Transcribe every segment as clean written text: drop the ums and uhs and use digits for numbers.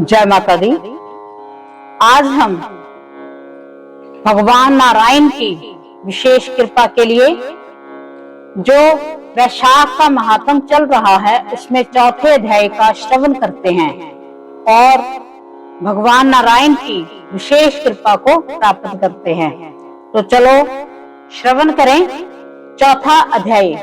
जय माता दी। आज हम भगवान नारायण की विशेष कृपा के लिए जो वैशाख का महात्म चल रहा है उसमें चौथे अध्याय का श्रवण करते हैं और भगवान नारायण की विशेष कृपा को प्राप्त करते हैं। तो चलो श्रवण करें। चौथा अध्याय।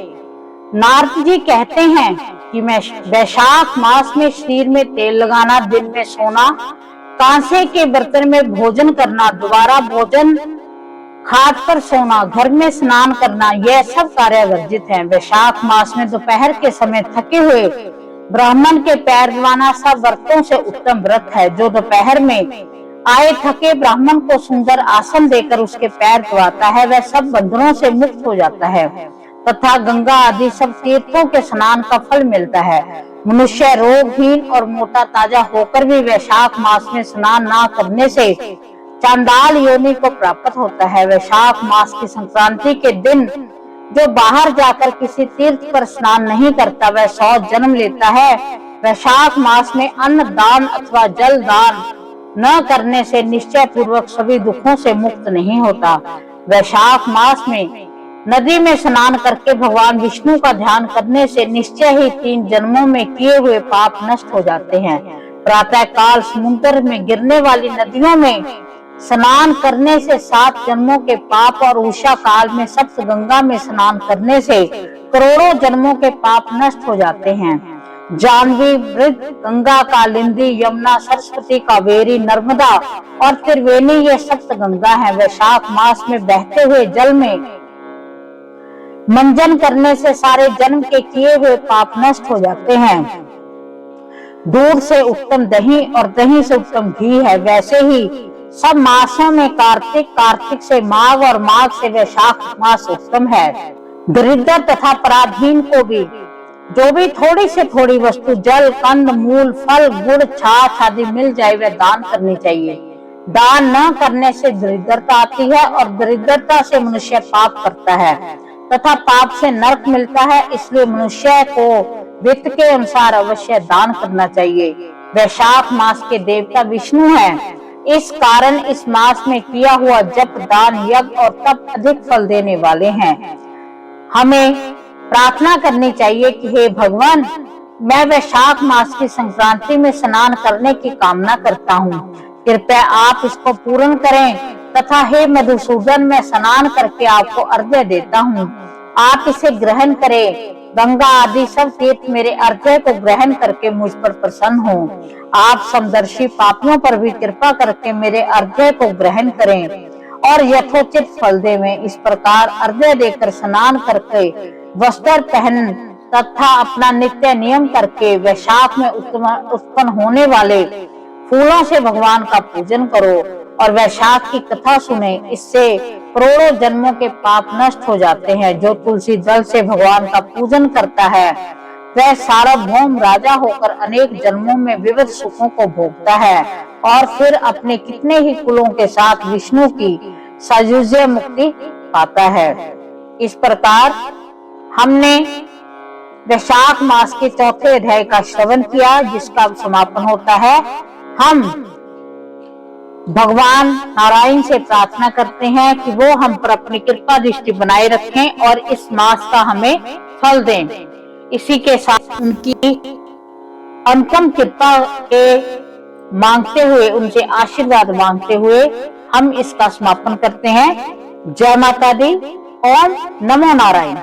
नारद जी कहते हैं कि मैं वैशाख मास में शरीर में तेल लगाना, दिन में सोना, कांसे के बर्तन में भोजन करना, दोबारा भोजन खाट पर सोना, घर में स्नान करना, यह सब कार्य वर्जित है। वैशाख मास में दोपहर के समय थके हुए ब्राह्मण के पैर दबाना सब व्रतों से उत्तम व्रत है। जो दोपहर में आए थके ब्राह्मण को सुंदर आसन देकर उसके पैर दबाता है वह सब बंधनों से मुक्त हो जाता है तथा गंगा आदि सब तीर्थों के स्नान का फल मिलता है। मनुष्य रोगहीन और मोटा ताजा होकर भी वैशाख मास में स्नान न करने से चांडाल योनि को प्राप्त होता है। वैशाख मास की संक्रांति के दिन जो बाहर जाकर किसी तीर्थ पर स्नान नहीं करता वह 100 जन्म लेता है। वैशाख मास में अन्न दान अथवा जल दान न करने से निश्चय पूर्वक सभी दुखों से मुक्त नहीं होता। वैशाख मास में नदी में स्नान करके भगवान विष्णु का ध्यान करने से निश्चय ही 3 जन्मों में किए हुए पाप नष्ट हो जाते हैं। प्रातः काल समुद्र में गिरने वाली नदियों में स्नान करने से 7 जन्मों के पाप और उषा काल में सप्त गंगा में स्नान करने से करोड़ों जन्मों के पाप नष्ट हो जाते हैं। जानवी, वृद्ध, गंगा, कालिंदी, यमुना, सरस्वती, कावेरी, नर्मदा और त्रिवेणी ये सप्त गंगा है। वैशाख मास में बहते हुए जल में मंजन करने से सारे जन्म के किए हुए पाप नष्ट हो जाते हैं। दूध से उत्तम दही और दही से उत्तम घी है। वैसे ही सब मासों में कार्तिक, कार्तिक से माघ और माघ से वैशाख मास उत्तम है। दरिद्र तथा पराधीन को भी जो भी थोड़ी से थोड़ी वस्तु जल, कंद, मूल, फल, गुड़, छाछ आदि मिल जाए वह दान करनी चाहिए। दान न करने से दरिद्रता आती है और दरिद्रता से मनुष्य पाप करता है तथा पाप से नरक मिलता है। इसलिए मनुष्य को वित्त के अनुसार अवश्य दान करना चाहिए। वैशाख मास के देवता विष्णु हैं, इस कारण इस मास में किया हुआ जप, दान, यज्ञ और तप अधिक फल देने वाले हैं। हमें प्रार्थना करनी चाहिए कि हे भगवान, मैं वैशाख मास की संक्रांति में स्नान करने की कामना करता हूँ, कृपया आप इसको पूर्ण करें तथा हे मधुसूदन, मैं स्नान करके आपको अर्घ्य देता हूँ, आप इसे ग्रहण करें। गंगा आदि सब तीर्थ मेरे अर्घ्य को ग्रहण करके मुझ पर प्रसन्न हो। आप समदर्शी पापियों पर भी कृपा करके मेरे अर्घ्य को ग्रहण करें और यथोचित फल देवें। इस प्रकार अर्घ्य देकर स्नान करके वस्त्र पहन तथा अपना नित्य नियम करके वैशाख में उत्पन्न होने वाले फूलों से भगवान का पूजन करो और वैशाख की कथा सुने। इससे करोड़ों जन्मों के पाप नष्ट हो जाते हैं। जो तुलसी दल से भगवान का पूजन करता है वह सार्वभौम राजा होकर अनेक जन्मों में विविध सुखों को भोगता है और फिर अपने कितने ही कुलों के साथ विष्णु की सायुज्य मुक्ति पाता है। इस प्रकार हमने वैशाख मास के चौथे अध्याय का श्रवण किया जिसका समापन होता है। हम भगवान नारायण से प्रार्थना करते हैं कि वो हम पर अपनी कृपा दृष्टि बनाए रखें और इस मास का हमें फल दें। इसी के साथ उनकी अनुपम कृपा के मांगते हुए, उनसे आशीर्वाद मांगते हुए हम इसका समापन करते हैं। जय माता दी। ओम नमो नारायण।